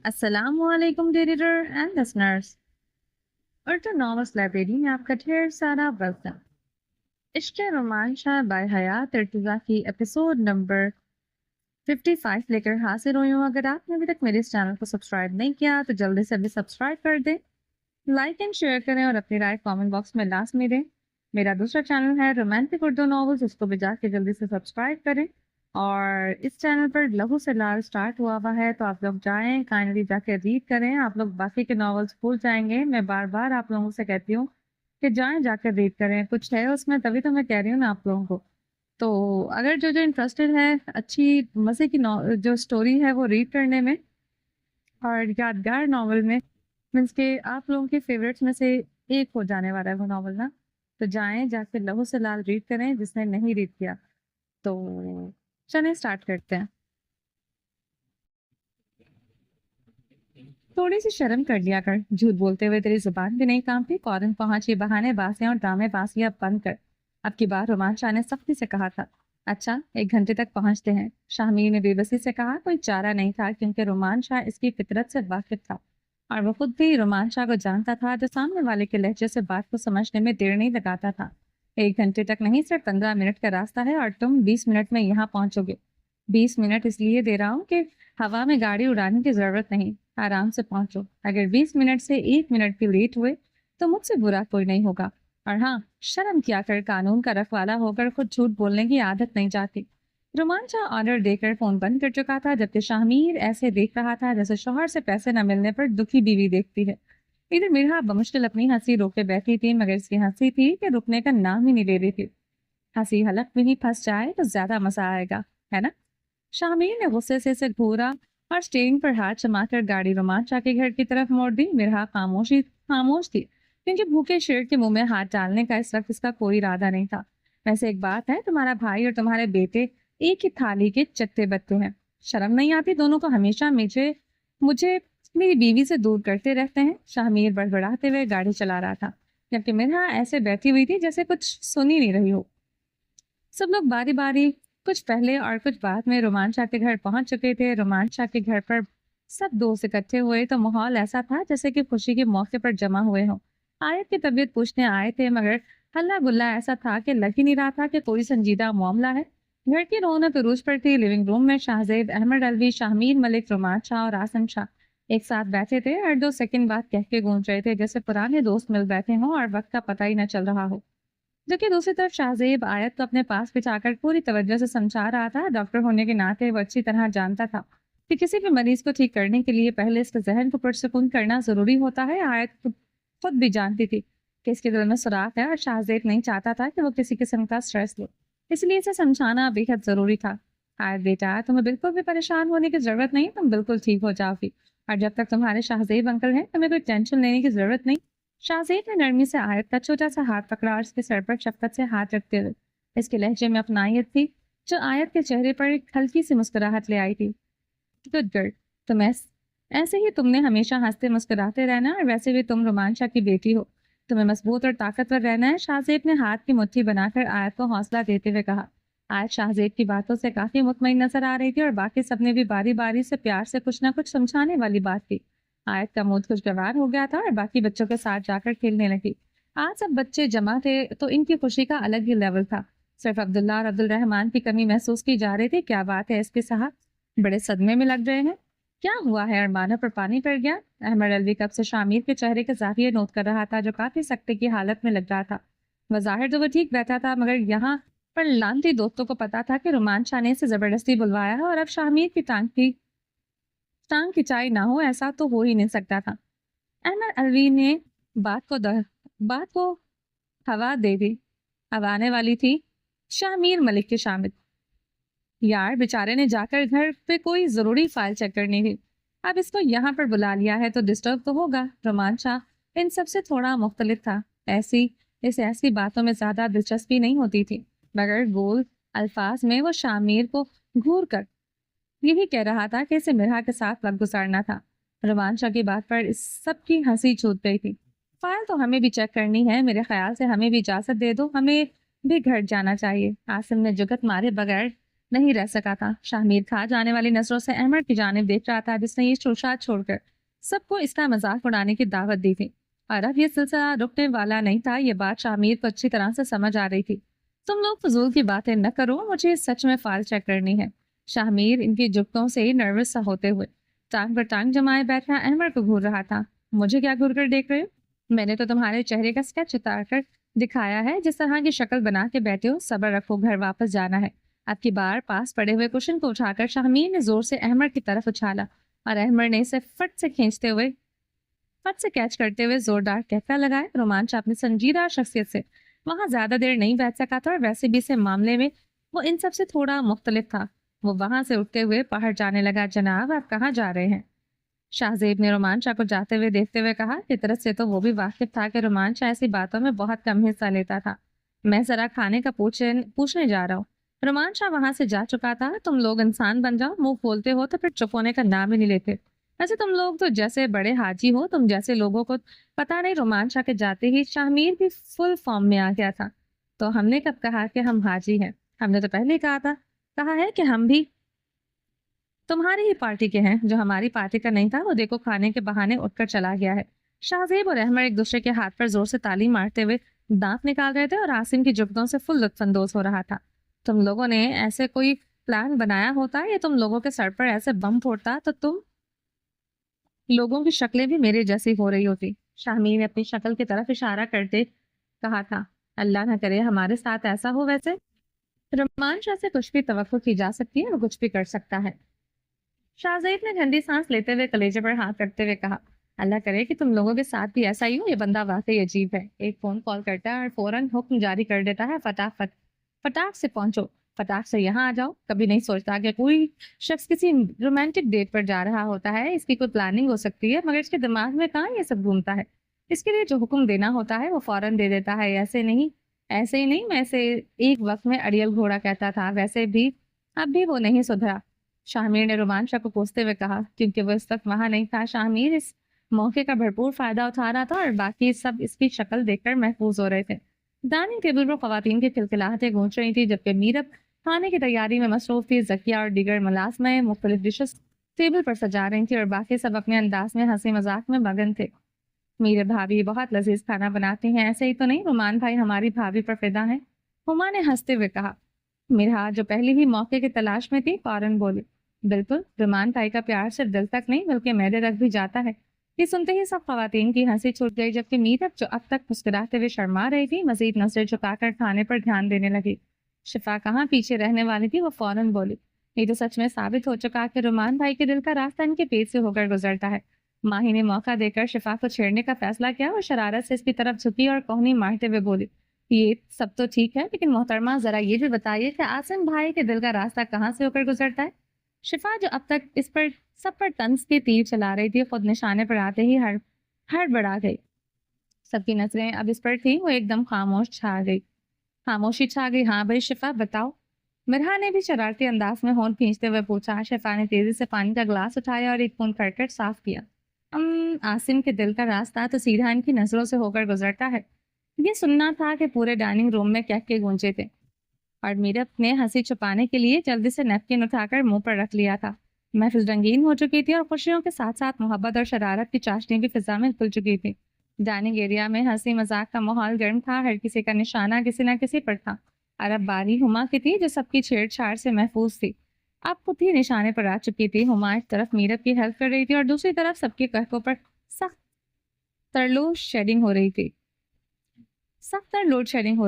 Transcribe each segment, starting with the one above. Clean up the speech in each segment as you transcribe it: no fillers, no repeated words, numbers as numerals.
السلام علیکم editor and listeners, Urdu novels library میں آپ کا ڈھیر سارا ویلکم۔ عشق رومانچہ بائی حیات ارتضیٰ کی ایپیسوڈ نمبر 55 لے کر حاضر ہوئی ہوں۔ اگر آپ نے ابھی تک میرے اس چینل کو سبسکرائب نہیں کیا تو جلدی سے ابھی سبسکرائب کر دیں، لائک اینڈ شیئر کریں اور اپنی رائے کامنٹ باکس میں لازمی دیں۔ میرا دوسرا چینل ہے رومانٹک اردو ناولس، اس کو بھی جا کے جلدی سے سبسکرائب کریں۔ اور اس چینل پر لہو سے لال سٹارٹ ہوا ہے تو آپ لوگ جائیں، کائنڈلی جا کے ریڈ کریں۔ آپ لوگ باقی کے ناولس بھول جائیں گے۔ میں بار بار آپ لوگوں سے کہتی ہوں کہ جائیں، جا کر ریڈ کریں، کچھ ہے اس میں، تبھی تو میں کہہ رہی ہوں نا آپ لوگوں کو۔ تو اگر جو انٹرسٹڈ ہے اچھی مزے کی جو اسٹوری ہے وہ ریڈ کرنے میں اور یادگار ناول میں، مینس کہ آپ لوگوں کے فیوریٹس میں سے ایک ہو جانے والا ہے وہ ناول نا، تو جائیں جا کے لہو سے لال ریڈ کریں جس نے نہیں ریڈ کیا تو۔ چلیں اسٹارٹ کرتے ہیں۔ تھوڑی سی شرم کر لیا کر، جھوٹ بولتے ہوئے تیری زبان بھی نہیں کانپتی۔ فوراً پہنچ، یہ بہانے بازیاں اور ڈرامے بازیاں بند کر۔ اب کی بار رومان شاہ نے سختی سے کہا تھا۔ اچھا 1 گھنٹے تک پہنچتے ہیں، شاہمیر نے بے بسی سے کہا۔ کوئی چارہ نہیں تھا کیونکہ رومان شاہ اس کی فطرت سے واقف تھا اور وہ خود بھی رومان شاہ کو جانتا تھا جو سامنے والے کے لہجے سے بات کو سمجھنے میں دیر نہیں لگاتا تھا۔ 1 گھنٹے تک نہیں، صرف 15 منٹ کا راستہ ہے اور تم 20 منٹ میں یہاں پہنچو گے۔ 20 منٹ اس لیے دے رہا ہوں کہ ہوا میں گاڑی اڑانے کی ضرورت نہیں، آرام سے پہنچو۔ اگر 20 منٹ سے 1 منٹ بھی لیٹ ہوئے تو مجھ سے برا کوئی نہیں ہوگا۔ اور ہاں، شرم کیا کر، قانون کا رکھوالا ہو کر خود جھوٹ بولنے کی عادت نہیں جاتی۔ رومان شاہ آرڈر دے کر فون بند کر چکا تھا، جبکہ شاہمیر ایسے دیکھ رہا تھا جیسے شوہر سے پیسے نہ ملنے پر دکھی بیوی دیکھتی ہے۔ ادھر میرا بمشکل اپنی ہنسی روکے بیٹھی تھی، مگر اس کی ہنسی تھی کہ رکنے کا نام ہی نہیں لے رہی تھی۔ ہنسی حلق میں ہی پھنس جائے تو زیادہ مزہ آئے گا، ہے نا؟ شاہمیر نے غصے سے اسے گھورا اور اسٹیئرنگ پر ہاتھ جما کر گاڑی رومان شاہ کے گھر کی طرف موڑ دی۔ مرحا خاموش تھی کیونکہ بھوکے شیر کے منہ میں ہاتھ ڈالنے کا اس وقت اس کا کوئی ارادہ نہیں تھا۔ ویسے ایک بات ہے، تمہارا بھائی اور تمہارے بیٹے ایک ہی تھالی کے چٹے بٹے ہیں۔ شرم نہیں آتی؟ دونوں کو ہمیشہ مجھے میری بیوی سے دور کرتے رہتے ہیں۔ شاہمیر بڑبڑاتے ہوئے گاڑی چلا رہا تھا جبکہ مرحا ایسے بیٹھی ہوئی تھی جیسے کچھ سن ہی نہیں رہی ہو۔ سب لوگ باری باری، کچھ پہلے اور کچھ بعد میں رومان شاہ کے گھر پہنچ چکے تھے۔ رومان شاہ کے گھر پر سب دوست اکٹھے ہوئے تو ماحول ایسا تھا جیسے کہ خوشی کے موقع پر جمع ہوئے ہوں۔ آیت کی طبیعت پوچھنے آئے تھے، مگر ہلا گلا ایسا تھا کہ لگ ہی نہیں رہا تھا کہ کوئی سنجیدہ معاملہ ہے۔ گھر کی رونق عروج پر تھی۔ لیونگ روم میں شاہزیب احمد علوی، شاہمیر ملک، رومان شاہ اور آسم شاہ ایک ساتھ بیٹھے تھے۔ ہر 2 سیکنڈ بعد کہہ کے گونج رہے تھے جیسے پرانے دوست مل بیٹھے ہوں اور وقت کا پتہ ہی نہ چل رہا ہو۔ جبکہ دوسری طرف شاہزیب آیت کو اپنے پاس بٹھا کر پوری توجہ سے سمجھا رہا تھا۔ ڈاکٹر ہونے کے ناطے وہ اچھی طرح جانتا تھا کہ کسی بھی مریض کو ٹھیک کرنے کے لیے پہلے اس کے ذہن کو پرسکون کرنا ضروری ہوتا ہے۔ آیت خود بھی جانتی تھی کہ اس کے دل میں سوراخ ہے اور شاہزیب نہیں چاہتا تھا کہ وہ کسی قسم کا اسٹریس لے، اس لیے اسے سمجھانا بے حد ضروری تھا۔ آیت بیٹا، تمہیں بالکل بھی پریشان ہونے کی ضرورت نہیں، تم بالکل ٹھیک ہو جاؤ گی، اور جب تک تمہارے شاہزیب انکل ہیں تمہیں کوئی ٹینشن لینے کی ضرورت نہیں۔ شاہزیب نے نرمی سے آیت کا چھوٹا سا ہاتھ پکڑا اور اس کے سر پر شفقت سے ہاتھ رکھتے ہوئے اس کے لہجے میں اپنائیت تھی جو آیت کے چہرے پر ایک ہلکی سی مسکراہٹ لے آئی تھی۔ گڈ گرل، ایسے ہی تم نے ہمیشہ ہنستے مسکراتے رہنا، اور ویسے بھی تم رومان شاہ کی بیٹی ہو، تمہیں مضبوط اور طاقتور رہنا ہے۔ شاہزیب نے ہاتھ کی مٹھی بنا کر آیت کو حوصلہ دیتے ہوئے کہا۔ آیت شاہزیب کی باتوں سے کافی مطمئن نظر آ رہی تھی اور باقی سب نے بھی باری باری سے پیار سے کچھ نہ کچھ سمجھانے والی بات کی۔ آیت کا موڈ خوشگوار ہو گیا تھا اور باقی بچوں کے ساتھ جا کر کھیلنے لگی۔ آج سب بچے جمع تھے تو ان کی خوشی کا الگ ہی لیول تھا۔ صرف عبداللہ اور عبد الرحمن کی کمی محسوس کی جا رہی تھی۔ کیا بات ہے، اس کے صاحب بڑے صدمے میں لگ رہے ہیں؟ کیا ہوا ہے؟ ارمانہ پر پانی پڑ گیا؟ احمد علوی کب سے شامیر کے چہرے کے زاویے نوٹ کر رہا تھا جو کافی سکتے کی حالت میں لگ رہا تھا۔ بظاہر تو وہ ٹھیک بیٹھا تھا، مگر یہاں پر لانتی دوستوں کو پتا تھا کہ رومان شاہ نے اسے زبردستی بلوایا ہے اور اب شامیر کی ٹانگ کھچائی نہ ہو، ایسا تو ہو ہی نہیں سکتا تھا۔ احمد علوی نے بات کو ہوا دے دی۔ اب آنے والی تھی شاہمیر ملک کی شامت۔ یار بیچارے نے جا کر گھر پہ کوئی ضروری فائل چیک کرنی تھی، اب اس کو یہاں پر بلا لیا ہے تو ڈسٹرب تو ہوگا۔ رومان شاہ ان سب سے تھوڑا مختلف تھا، ایسی باتوں میں زیادہ دلچسپی نہیں ہوتی تھی، مگر گول الفاظ میں وہ شامیر کو گھور کر یہی کہہ رہا تھا کہ اسے مرحا کے ساتھ وقت گزارنا تھا۔ رومان شاہ کی بات پر اس سب کی ہنسی چھوٹ گئی تھی۔ فائل تو ہمیں بھی چیک کرنی ہے، میرے خیال سے ہمیں بھی اجازت دے دو، ہمیں بھی گھر جانا چاہیے۔ آسم نے جگت مارے بغیر نہیں رہ سکا تھا۔ شاہمیر کھا جانے والی نظروں سے احمد کی جانب دیکھ رہا تھا جس نے یہ شوشات چھوڑ کر سب کو اس کا مذاق اڑانے کی دعوت دی تھی، اور اب یہ سلسلہ رکنے والا نہیں تھا۔ یہ بات شاہمیر کو اچھی طرح سے سمجھ آ رہی تھی۔ تم لوگ فضول کی باتیں نہ کرو، مجھے سچ میں فائل چیک کرنی ہے۔ شاہمیر ان کی جگتوں سے نروس سا ہوتے ہوئے ٹانگ پر ٹانگ جمائے بیٹھا احمد کو گھور رہا تھا۔ مجھے کیا گھور کر دیکھ رہے ہو؟ میں نے تو تمہارے چہرے کا اسکیچ اتار کر دکھایا ہے، جس طرح کی شکل بنا کے بیٹھے ہو۔ صبر رکھو، گھر واپس جانا ہے۔ اب کی بار پاس پڑے ہوئے کشن کو اٹھا کر شاہمیر نے زور سے احمد کی طرف اچھالا، اور احمد نے اسے فٹ سے کیچ کرتے ہوئے زوردار کہتا لگائے۔ رومانچہ اپنی سنجیدہ شخصیت سے وہاں زیادہ دیر نہیں بیٹھ سکا تھا، اور ویسے بھی اسے معاملے میں وہ ان سب سے تھوڑا مختلف تھا۔ وہ وہاں سے اٹھتے ہوئے باہر جانے لگا۔ جناب، آپ کہاں جا رہے ہیں؟ شاہزیب نے رومانچہ کو جاتے ہوئے دیکھتے ہوئے کہا۔ فطرت سے تو وہ بھی واقف تھا کہ رومانچہ ایسی باتوں میں بہت کم حصہ لیتا تھا۔ میں ذرا کھانے کا پوچھنے جا رہا ہوں۔ رومانچہ وہاں سے جا چکا تھا۔ تم لوگ انسان بن جاؤ، منہ کھولتے ہو تو پھر چپ ہونے کا نام ہی نہیں لیتے۔ ویسے تم لوگ تو جیسے بڑے حاجی ہو، تم جیسے لوگوں کو پتا نہیں۔ رومانچہ کے جاتے ہی شاہمیر بھی فل فارم میں آ گیا تھا۔ تو ہم نے کب کہا کہ ہم حاجی ہیں؟ ہم نے تو پہلے کہا ہے کہ ہم بھی تمہاری ہی پارٹی کے ہیں۔ جو ہماری پارٹی کا نہیں تھا وہ دیکھو کھانے کے بہانے اٹھ کر چلا گیا ہے۔ شاہزیب اور احمد ایک دوسرے کے ہاتھ پر زور سے تالی مارتے ہوئے دانت نکال رہے تھے، اور عاصم کی جگدوں سے فل لطف اندوز ہو رہا تھا۔ تم لوگوں نے ایسے کوئی پلان بنایا ہوتا یا تم لوگوں کے سر پر ایسے بم پھوٹتا تو تم لوگوں کی شکلیں بھی میرے جیسی ہو رہی ہوتی۔ شاہمیر نے اپنی شکل کی طرف اشارہ کرتے کہا تھا۔ اللہ نہ کرے ہمارے ساتھ ایسا ہو۔ ویسے رومانچہ سے کچھ بھی توقع کی جا سکتی ہے اور کچھ بھی کر سکتا ہے۔ شاہزیب نے ٹھنڈی سانس لیتے ہوئے کلیجے پر ہاتھ رکھتے ہوئے کہا۔ اللہ کرے کہ تم لوگوں کے ساتھ بھی ایسا ہی ہو۔ یہ بندہ واقعی عجیب ہے۔ ایک فون کال کرتا ہے اور فوراً حکم جاری کر دیتا ہے، فٹاک سے پہنچو، فٹاک سے یہاں آ جاؤ۔ کبھی نہیں سوچتا کہ کوئی شخص کسی رومانٹک ڈیٹ پر جا رہا ہوتا ہے، اس کی کوئی پلاننگ ہو سکتی ہے، مگر اس کے دماغ میں کہاں یہ سب گھومتا ہے۔ اس کے لیے جو حکم دینا ہوتا ہے وہ فوراً دے دیتا ہے۔ ایسے ہی نہیں میں اسے ایک وقت میں اڑیل گھوڑا کہتا تھا، ویسے بھی اب بھی وہ نہیں سدھرا۔ شاہمیر نے رومانچہ کو کوستے ہوئے کہا، کیونکہ وہ اس وقت وہاں نہیں تھا۔ شاہمیر اس موقع کا بھرپور فائدہ اٹھا رہا تھا، اور باقی سب اس کی شکل دیکھ کر محفوظ ہو رہے تھے۔ ڈائننگ ٹیبل پر خواتین کی کھلکھلاہٹیں گونج رہی تھی، جبکہ میرب کھانے کی تیاری میں مصروف تھی۔ ذکیہ اور دیگر ملازمیں مختلف ڈشز ٹیبل پر سجا رہی تھیں، اور باقی سب اپنے انداز میں ہنسی مذاق میں مگن تھے۔ میرے بھابھی بہت لذیذ کھانا بناتی ہیں، ایسے ہی تو نہیں؟ رومان بھائی ہماری بھابھی پر فدا ہیں، ہما نے ہنستے ہوئے کہا۔ میرا جو پہلی ہی موقع کی تلاش میں تھی فوراً بولی، بالکل، رومان بھائی کا پیار صرف دل تک نہیں بلکہ میرے تک بھی جاتا ہے۔ یہ سنتے ہی سب خواتین کی ہنسی چھوٹ گئی، جبکہ میرب جو اب تک مسکراتے ہوئے شرما رہی تھی مزید نظریں جھکا کر کھانے پر دھیان دینے لگی۔ شفا کہاں پیچھے رہنے والی تھی، وہ فوراً بولی، یہ تو سچ میں ثابت ہو چکا کہ رومان بھائی کے دل کا راستہ ان کے پیٹ سے ہو کر گزرتا ہے۔ ماہی نے موقع دے کر شفا کو چھیڑنے کا فیصلہ کیا، اور شرارت سے اس کی طرف جھکی اور کوہنی مارتے ہوئے بولی، یہ سب تو ٹھیک ہے، لیکن محترمہ ذرا یہ بھی بتائیے کہ عاصم بھائی کے دل کا راستہ کہاں سے ہو کر گزرتا ہے؟ شفا جو اب تک اس پر سب پر طنز کے تیر چلا رہی تھی، خود نشانے پر آتے ہی ہڑبڑا گئی۔ سب کی نظریں اب اس پر تھی، وہ ایک دم خاموشی چھا گئی۔ ہاں بھائی شفا بتاؤ، مرحا نے بھی شرارتی انداز میں ہونٹ کھینچتے ہوئے پوچھا۔ شفا نے تیزی سے پانی کا گلاس اٹھایا اور ایک پون کر صاف کیا۔ عاصم کے دل کا راستہ تو سیدھا ان کی نظروں سے ہو کر گزرتا ہے۔ یہ سننا تھا کہ پورے ڈائننگ روم میں کہہ کے گونجے تھے، اور میرب نے ہنسی چھپانے کے لیے جلدی سے نیپکن اٹھا کر منہ پر رکھ لیا تھا۔ محفل رنگین ہو چکی تھی، اور خوشیوں کے ساتھ ساتھ محبت اور شرارت کی چاشنی بھی فضا میں کھل چکی تھی۔ ڈائننگ ایریا میں ہنسی مذاق کا ماحول گرم تھا، ہر کسی کا نشانہ کسی نہ کسی پر تھا، اور اب باری ہما کی تھی جو سب کی چھیڑ چھاڑ سے محفوظ تھی۔ اب خود ہی نشانے پر آ چکی تھی۔ ہما ایک طرف میرب کی ہیلپ کر رہی تھی، اور دوسری طرف سب کے کہکوں پر سخت تر لوڈ شیڈنگ ہو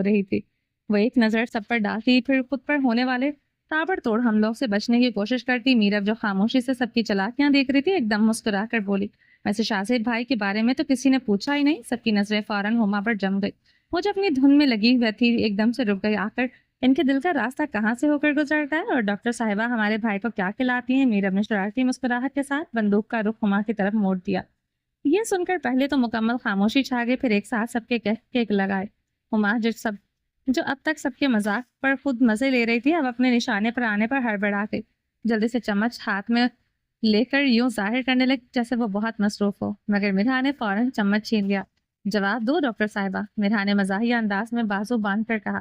رہی تھی۔ وہ ایک نظر سب پر ڈالتی، پھر خود پر ہونے والے تابڑ توڑ حملوں سے بچنے کی کوشش کرتی۔ میرب جو خاموشی سے سب کی چالاکیاں دیکھ رہی تھی ایک دم مسکرا کر بولی، ویسے شاہزیب بھائی کے بارے میں تو کسی نے پوچھا ہی نہیں۔ سب کی نظریں فوراً ہما پر جم گئی۔ وہ جو اپنی دھن میں لگی ہوئی تھی ایک دم سے رک گئی۔ آخر ان کے دل کا راستہ کہاں سے ہو کر گزرتا ہے، اور ڈاکٹر صاحبہ ہمارے بھائی کو کیا کھلاتی ہیں؟ میرب نے شرارتی مسکراہٹ کے ساتھ بندوق کا رخ ہما کی طرف موڑ دیا۔ یہ سن کر پہلے تو مکمل خاموشی چھا گئی، پھر ایک ساتھ سب کے کہہ لگائے۔ ہما جو اب تک سب کے مذاق پر خود مزے لے رہی تھی، اب اپنے نشانے پر آنے پر ہڑبڑا گئی۔ جلدی سے چمچ ہاتھ میں لے کر یوں ظاہر کرنے لگی جیسے وہ بہت مصروف ہو، مگر مرحا نے فوراً چمچ چھین لیا۔ جواب دو ڈاکٹر صاحبہ، مرحا نے مزاحیہ انداز میں بازو باندھ کر کہا۔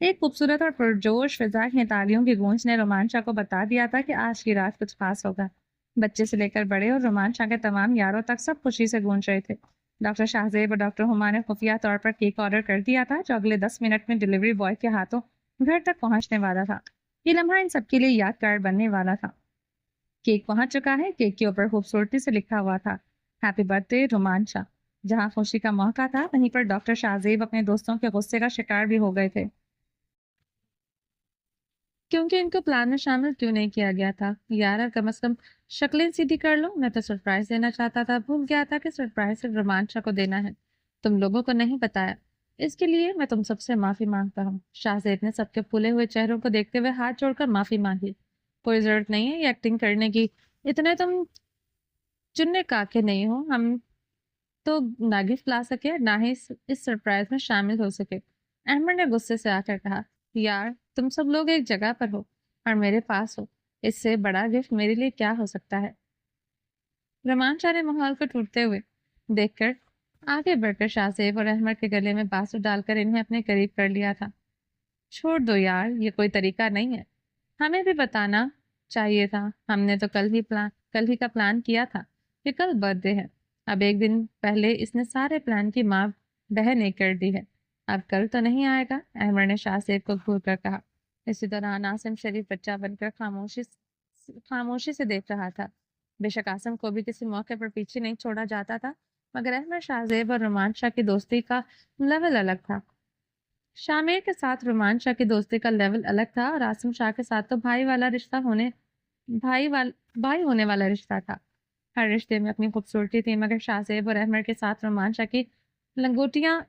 ایک خوبصورت اور پرجوش فضا میں تالیوں کی گونج نے رومانچا کو بتا دیا تھا کہ آج کی رات کچھ خاص ہوگا۔ بچے سے لے کر بڑے اور رومانچا کے تمام یاروں تک سب خوشی سے گونج رہے تھے۔ ڈاکٹر شاہزیب اور ڈاکٹر ہما نے خفیہ طور پر کیک آرڈر کر دیا تھا جو اگلے 10 منٹ میں ڈلیوری بوائے کے ہاتھوں گھر تک پہنچنے والا تھا۔ یہ لمحہ ان سب کے لیے یادگار بننے والا تھا۔ کیک پہنچ چکا ہے۔ کیک کے اوپر خوبصورتی سے لکھا ہوا تھا ہیپی برتھ ڈے رومانچا۔ جہاں خوشی کا موقع تھا وہیں پر ڈاکٹر شاہزیب اپنے دوستوں کے غصے کا شکار بھی ہو گئے تھے، کیونکہ ان کو پلان میں شامل کیوں نہیں کیا گیا تھا۔ یار کم از کم شکلیں سیدھی کر لو، میں تو سرپرائز دینا چاہتا تھا، بھول گیا تھا کہ سرپرائز صرف رومانچا کو دینا ہے، تم لوگوں کو نہیں بتایا، اس کے لیے میں تم سب سے معافی مانگتا ہوں۔ شاہزیب نے سب کے پھولے ہوئے چہروں کو دیکھتے ہوئے ہاتھ جوڑ کر معافی مانگی۔ کوئی ضرورت نہیں ہے یہ ایکٹنگ کرنے کی، اتنے تم چننے کاکے نہیں ہو، ہم تو نہ گفٹ لا سکے نہ ہی اس سرپرائز میں شامل ہو سکے۔ احمد نے غصے سے آ کر کہا، یار تم سب لوگ ایک جگہ پر ہو اور میرے پاس ہو، اس سے بڑا گفٹ میرے لیے کیا ہو سکتا ہے۔ رومانچا نے ماحول کو ٹوٹتے ہوئے دیکھ کر آگے بڑھ کر شاہزیب اور احمد کے گلے میں باسو ڈال کر انہیں اپنے قریب کر لیا تھا۔ چھوڑ دو یار، یہ کوئی طریقہ نہیں ہے، ہمیں بھی بتانا چاہیے تھا، ہم نے تو کل ہی کا پلان کیا تھا کہ کل برتھ ڈے ہے۔ اب ایک دن پہلے اس نے سارے پلان کی ماں بہن ایک کر دی ہے، اب کل تو نہیں آئے گا، احمد نے شاہزیب کو گھور کر کہا۔ اسی دوران آسم شریف بچہ بن کر خاموشی سے دیکھ رہا تھا۔ بے شک آسم کو بھی کسی موقع پر پیچھے نہیں چھوڑا جاتا تھا، مگر احمد شاہزیب اور رومانچا کی دوستی کا لیول الگ تھا۔ شامیر کے ساتھ رومانچا کی دوستی کا لیول الگ تھا اور آسم شاہ کے ساتھ تو بھائی ہونے والا رشتہ تھا۔ ہر رشتے میں اپنی خوبصورتی تھی، مگر شاہزیب اور احمد کے ساتھ رومانچا کی لنگوٹیاں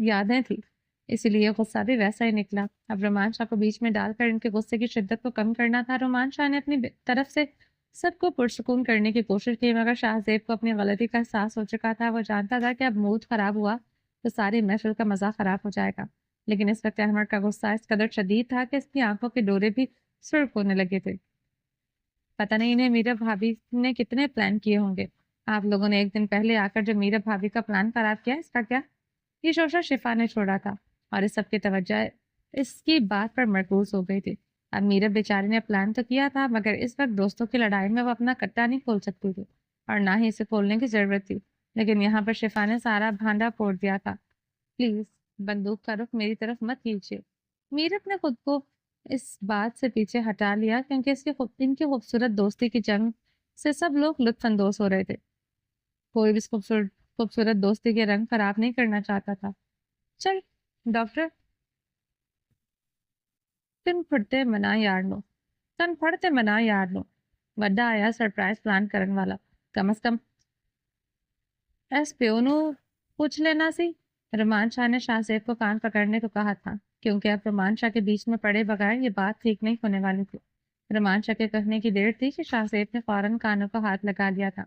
یادیں تھی، اسی لیے غصہ بھی ویسا ہی نکلا۔ اب رومانچا کو بیچ میں ڈال کر ان کے غصے کی شدت کو کم کرنا تھا۔ رومانچا نے اپنی طرف سے سب کو پرسکون کرنے کی کوشش کی، مگر شاہزیب کو اپنی غلطی کا احساس ہو چکا تھا۔ وہ جانتا تھا کہ اب موڈ خراب ہوا تو ساری محفل کا مزہ خراب ہو جائے گا، لیکن اس وقت احمد کا غصہ اس قدر شدید تھا کہ اس کی آنکھوں کے ڈورے بھی سرخ ہونے لگے تھے۔ پتہ نہیں انہیں میرا بھابھی نے کتنے پلان کیے ہوں گے، آپ لوگوں نے ایک دن پہلے آ کر جو میرا بھابھی کا پلان خراب کیا، اس کا کیا؟ یہ شوشہ شفا نے چھوڑا تھا اور اس سب کی توجہ اس کی بات پر مرکوز ہو گئی تھی۔ اب میرا بیچاری نے پلان تو کیا تھا، مگر اس وقت دوستوں کی لڑائی میں وہ اپنا کٹا نہیں کھول سکتی تھی اور نہ ہی اسے کھولنے کی ضرورت تھی، لیکن یہاں پر شفا نے سارا بھانڈا پھوڑ دیا تھا۔ پلیز بندوق کا رخ میری طرف مت کیجیے۔ میرت نے خود کو اس بات سے پیچھے ہٹا لیا کیونکہ ان کی خوبصورت دوستی کی جنگ سے سب لوگ لطف اندوز ہو رہے تھے۔ کوئی بھی اس خوبصورت دوستی کے رنگ خراب نہیں کرنا چاہتا تھا۔ چل ڈاکٹر تن پھڑتے منا یار لو وڈا آیا سرپرائز پلان کرن والا، کم از کم ایس پیونو پوچھ لینا سی۔ رومان شاہ نے شاہزیب کو کان پکڑنے کو کہا تھا، کیونکہ اب رومان شاہ کے بیچ میں پڑے بغیر یہ بات ٹھیک نہیں ہونے والی تھی۔ رومان شاہ کے کہنے کی دیر تھی کہ شاہزیب نے فوراً کانوں کو ہاتھ لگا لیا تھا۔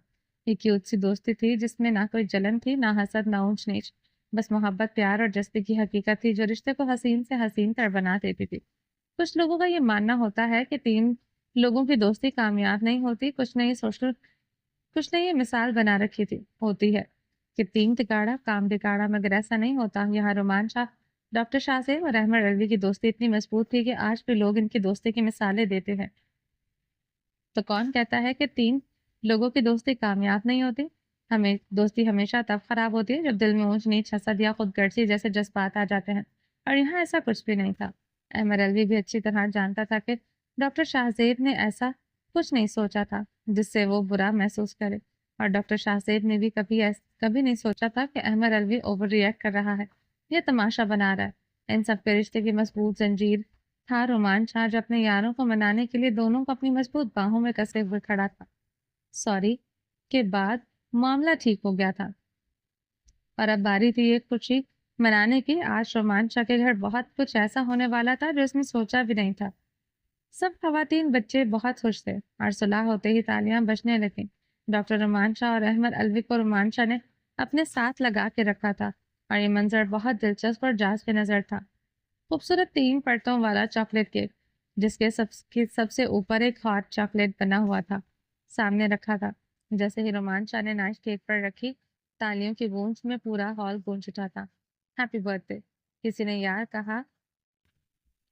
یہ کیوٹ سی دوستی تھی جس میں نہ کوئی جلن تھی، نہ حسد، نہ اونچ نیچ، بس محبت، پیار اور جذبے کی حقیقت تھی جو رشتے کو حسین سے حسین تر بنا دیتی تھی۔ کچھ لوگوں کا یہ ماننا ہوتا ہے کہ 3 لوگوں کی دوستی کامیاب نہیں ہوتی، کچھ نے یہ مثال بنا رکھی ہوتی ہے کہ 3 تکاڑا کام بگاڑا، مگر ایسا نہیں ہوتا۔ یہاں رومان شاہ، ڈاکٹر شاہزیب اور احمد الوی کی دوستی اتنی مضبوط تھی کہ آج بھی لوگ ان کی دوستی کی مثالیں دیتے ہیں۔ تو کون کہتا ہے کہ 3 لوگوں کی دوستی کامیاب نہیں ہوتی؟ دوستی ہمیشہ تب خراب ہوتی ہے جب دل میں اونچ نیچ، حسد یا خود غرضی جیسے جذبات آ جاتے ہیں، اور یہاں ایسا کچھ بھی نہیں تھا۔ احمد الوی بھی اچھی طرح جانتا تھا کہ ڈاکٹر شاہزیب نے ایسا کچھ نہیں سوچا تھا جس سے وہ برا محسوس کرے، اور ڈاکٹر شاہزیب نے بھی کبھی نہیں سوچا تھا کہ احمد الوی اوور ریئیکٹ کر رہا ہے، یہ تماشا بنا رہا ہے۔ ان سب کے رشتے کی مضبوط زنجیر تھا رومان شاہ جو اپنے یاروں کو منانے کے لیے دونوں کو اپنی مضبوط باہوں میں کسے ہوئے کھڑا تھا۔ سوری کے بعد معاملہ ٹھیک ہو گیا تھا اور اب باری تھی ایک خوشی منانے کی۔ آج رومان شاہ کے گھر بہت کچھ ایسا ہونے والا تھا جو اس نے سوچا بھی نہیں تھا۔ سب خواتین بچے بہت خوش تھے اور صلاح ہوتے ہی تالیاں بجنے لگیں۔ ڈاکٹر رومان شاہ اور احمد الوی کو رومان شاہ نے اپنے ساتھ لگا کے رکھا تھا اور یہ منظر بہت دلچسپ اور جاذب نظر تھا۔ خوبصورت 3 پرتوں والا چاکلیٹ کیک جس کے سب سے اوپر ایک ہاٹ چاکلیٹ بنا ہوا تھا سامنے رکھا تھا۔ جیسے ہی رومان شاہ نے نائش کیک پر رکھی، تالیوں کی گونج میں پورا ہال گونج اٹھا تھا۔ ہیپی برتھ ڈے، کسی نے یار کہا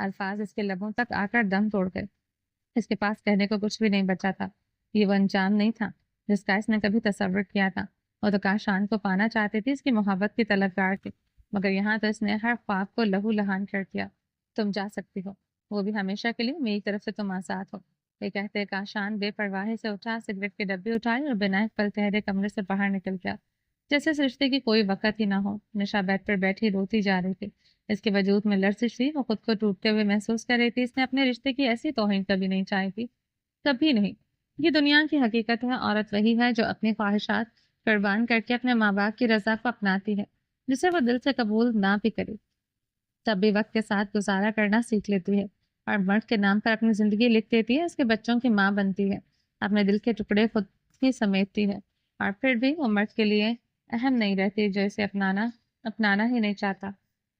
الفاظ اس کے لبوں تک آ کر دم توڑ گئے۔ اس کے پاس کہنے کو کچھ بھی نہیں بچا تھا۔ یہ وہ انجام نہیں تھا جس کا اس نے کبھی تصور کیا تھا۔ وہ تو کاشان کو پانا چاہتی تھی، اس کی محبت کی طلبگار تھی، مگر یہاں تو اس نے ہر خواب کو لہو لہان کر دیا۔ تم جا سکتی ہو، وہ بھی ہمیشہ کے لیے، میری طرف سے تم آزاد ہو۔ یہ کہتے کاشان بے پرواہی سے اٹھا، سگریٹ کی ڈبی اٹھائی اور بنا ایک پل ٹھہرے کمرے سے باہر نکل گیا، جیسے اس رشتے کی کوئی وقت ہی نہ ہو۔ نشا بیڈ پر بیٹھی روتی جا رہی تھی، اس کے وجود میں لرزش تھی، وہ خود کو ٹوٹتے ہوئے محسوس کر رہی تھی۔ اس نے اپنے رشتے کی ایسی توہین کبھی نہیں چاہی تھی، کبھی نہیں۔ یہ دنیا کی حقیقت ہے، عورت وہی ہے جو اپنی خواہشات قربان کر کے اپنے ماں باپ کی رضا کو اپناتی ہے، جسے وہ دل سے قبول نہ بھی کرے، تب بھی وقت کے ساتھ گزارا کرنا سیکھ لیتی ہے اور مرد کے نام پر اپنی زندگی لکھ دیتی ہے، اس کے بچوں کی ماں بنتی ہے، اپنے دل کے ٹکڑے خود ہی سمیٹتی ہے، اور پھر بھی وہ مرد کے لیے اہم نہیں رہتی جو اسے اپنانا ہی نہیں چاہتا۔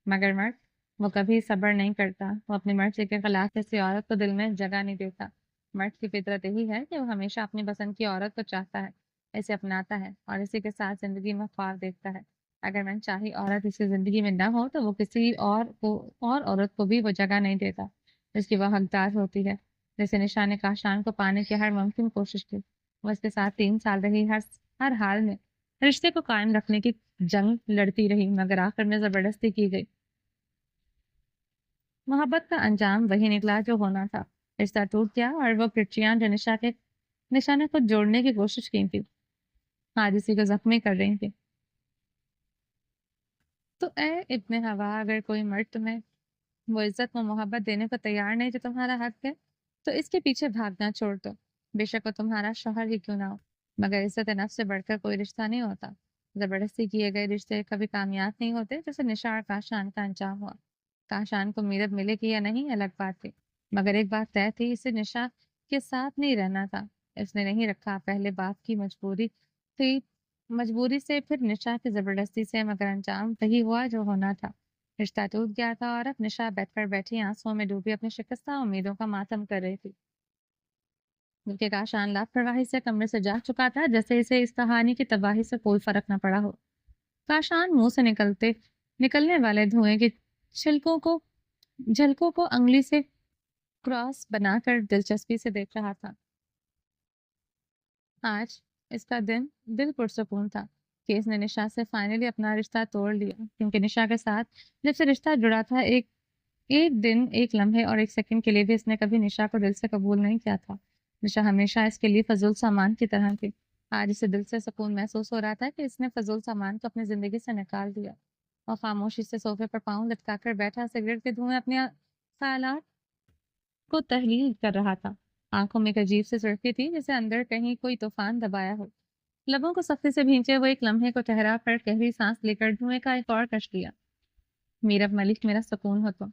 مگر مرد، وہ کبھی صبر نہیں کرتا، وہ اپنی مرضی کے خلاف کسی عورت کو دل میں جگہ نہیں دیتا۔ مرد کی فطرت یہی ہے کہ وہ ہمیشہ اپنی پسند کی عورت کو چاہتا ہے، اسے اپناتا ہے اور اسی کے ساتھ زندگی میں خواب دیکھتا ہے۔ اگر من چاہی عورت اس کی زندگی میں نہ ہو تو وہ کسی اور عورت کو بھی وہ جگہ نہیں دیتا جس کی وہ حقدار ہوتی ہے۔ جیسے نشا نے کاشان کو پانے کی ہر ممکن کوشش کی، وہ اس کے ساتھ 3 سال رہی، ہر حال میں رشتے کو قائم رکھنے کی جنگ لڑتی رہی، مگر آخر میں زبردستی کی گئی۔ محبت کا انجام وہی نکلا جو ہونا تھا، رشتہ ٹوٹ گیا اور وہ پرچیاں جو نشا نے خود جوڑنے کی کوشش کی تھی آج اسی کو زخمی کر رہی تھی۔ تو اے ابن ہوا، اگر کوئی مرد تمہیں وہ عزت و محبت دینے کو تیار نہیں جو تمہارا حق ہے، تو اس کے پیچھے بھاگنا چھوڑ دو، بے شک وہ تمہارا شوہر ہی کیوں نہ ہو۔ مگر عزت نفس سے بڑھ کر کوئی رشتہ نہیں ہوتا۔ زبردستی کیے گئے رشتے کبھی کامیاب نہیں ہوتے، جیسے نشا اور کاشان کا انجام ہوا۔ کاشان کو میرب ملے گی یا نہیں الگ بات تھی، مگر ایک بات طے تھی، اسے نشا کے ساتھ نہیں رہنا تھا۔ اس نے نہیں رکھا، پہلے باپ کی مجبوری تھی، مجبوری سے، پھر نشا کی زبردستی سے، مگر انجام وہی ہوا جو ہونا تھا۔ رشتہ ٹوٹ گیا تھا اور اب نشا بیٹھ پر بیٹھی آنسوؤں میں ڈوبی اپنی شکستہ امیدوں کا ماتم کر رہی تھی، جبکہ کاشان لاپرواہی سے کمرے سے جا چکا تھا، جیسے اسے اس کہانی کی تباہی سے کوئی فرق نہ پڑا ہو۔ کاشان منہ سے نکلنے والے دھوئیں کی جھلکوں کو انگلی سے کراس بنا کر دلچسپی سے دیکھ رہا تھا۔ آج اس کا دل پرسکون تھا کہ اس نے نشا سے فائنلی اپنا رشتہ توڑ لیا، کیونکہ نشا کے ساتھ جب سے رشتہ جڑا تھا، ایک دن، ایک لمحے اور ایک سیکنڈ کے لیے بھی اس نے کبھی نشا کو دل سے قبول نہیں کیا تھا۔ نشا ہمیشہ اس کے لیے فضول سامان کی طرح تھی۔ آج اسے دل سے سکون محسوس ہو رہا تھا کہ اس نے فضول سامان کو اپنی زندگی سے نکال دیا۔ اور خاموشی سے صوفے پر پاؤں لٹکا کر بیٹھا، سگریٹ کے دھوئیں اپنے خیالات کو تحلیل کر رہا تھا۔ آنکھوں میں ایک عجیب سی سرخی تھی، جسے اندر کہیں کوئی طوفان دبایا ہو۔ لبوں کو سختی سے بھینچے وہ ایک لمحے کو ٹھہرا پر گہری سانس لے کر دھوئیں کا ایک اور کش لیا۔ میرب ملک، میرا سکون ہو تم۔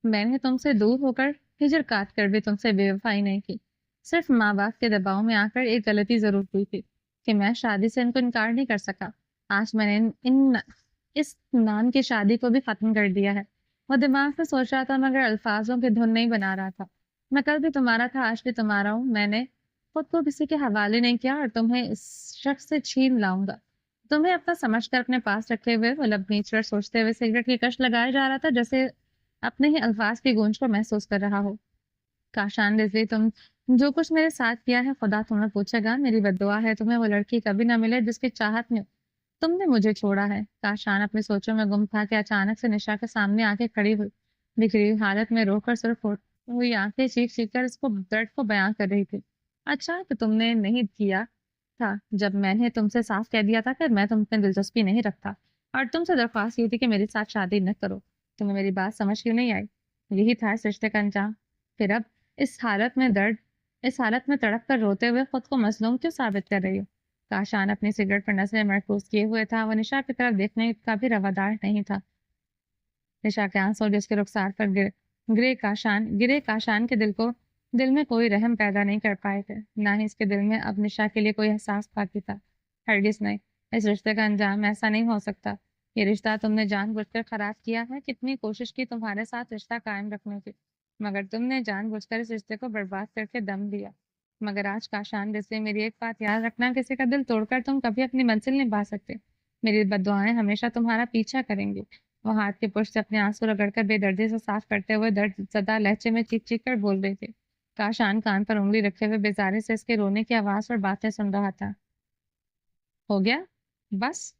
میں نے تم سے دور ہو کر، ہجر کاٹ کر بھی تم سے بے وفائی نہیں کی۔ صرف ماں باپ کے دباؤ میں آ کر ایک غلطی ضرور ہوئی تھی کہ میں شادی سے ان کو انکار نہیں کر سکا۔ آج میں نے اس نان کی شادی کو بھی ختم کر دیا ہے۔ وہ دماغ سے سوچ رہا تھا، مگر الفاظوں کی دھن نہیں بنا رہا تھا۔ میں کل بھی تمہارا تھا، آج بھی تمہارا ہوں۔ میں نے خود کو کسی کے حوالے نہیں کیا اور تمہیں اس شخص سے چھین لاؤں گا۔ تمہیں اپنا سمجھ کر اپنے پاس رکھے ہوئے وہ لب نیچ کر سوچتے ہوئے سگریٹ کی کش لگائے جا رہا تھا، جیسے اپنے ہی الفاظ کی گونج کو محسوس کر رہا ہو۔ کاشان رضوی، تم جو کچھ میرے ساتھ کیا ہے خدا تمہیں پوچھے گا۔ میری بد دعا ہے تمہیں وہ لڑکی کبھی نہ ملے جس کی چاہت میں تم نے مجھے چھوڑا ہے۔ کاشان اپنی سوچوں میں گم تھا کہ اچانک سے نشا کے سامنے آ کے کھڑی ہوئی، بکھری ہوئی حالت میں رو کر صرف ہوئی آنکھیں چیخ چیخ کر اس کو درد کو بیان کر رہی تھی۔ اچھا کہ تم نے نہیں کیا تھا جب میں نے تم سے صاف کہہ دیا تھا کہ میں تم میں دلچسپی نہیں رکھتا، اور تم سے درخواست کی تھی کہ میرے ساتھ شادی نہ کرو۔ تمہیں میری بات سمجھ کیوں نہیں آئی؟ یہی تھا اس رشتے کا انجام۔ پھر اب اس حالت میں تڑپ کر روتے ہوئے خود کو مظلوم کیوں ثابت کر رہی ہو؟ کاشان اپنی سگریٹ پر نظریں مرکوز کیے ہوئے تھا، وہ نشا کی طرف دیکھنے کا بھی روادار نہیں تھا۔ نشا کے آنسو جس کے رخسار پر گرے کاشان کے دل میں کوئی رحم پیدا نہیں کر پائے تھے، نہ ہی اس کے دل میں اب نشا کے لیے کوئی احساس باقی تھا۔ ہرگز نہیں، اس رشتے کا انجام ایسا نہیں ہو سکتا۔ یہ رشتہ تم نے جان بوجھ کر خراب کیا ہے۔ کتنی کوشش کی تمہارے ساتھ رشتہ قائم رکھنے کی، مگر تم نے جان بوجھ کر اس رشتے کو برباد کر کے دم دیا۔ مگر آج کاشان رضوی، میری ایک بات یاد رکھنا، کسی کا دل توڑ کر تم کبھی اپنی منزل نہیں پا سکتے۔ میری بد دعائیں ہمیشہ تمہارا پیچھا کریں گی۔ وہ ہاتھ کے پشت سے اپنے آنسو رگڑ کر بے دردی سے صاف کرتے ہوئے درد زدہ لہجے میں چیخ چیخ کر بول رہے تھے۔ کاشان کان پر انگلی رکھے ہوئے بیزارے سے اس کے رونے کی آواز اور باتیں سن رہا تھا۔ ہو گیا بس،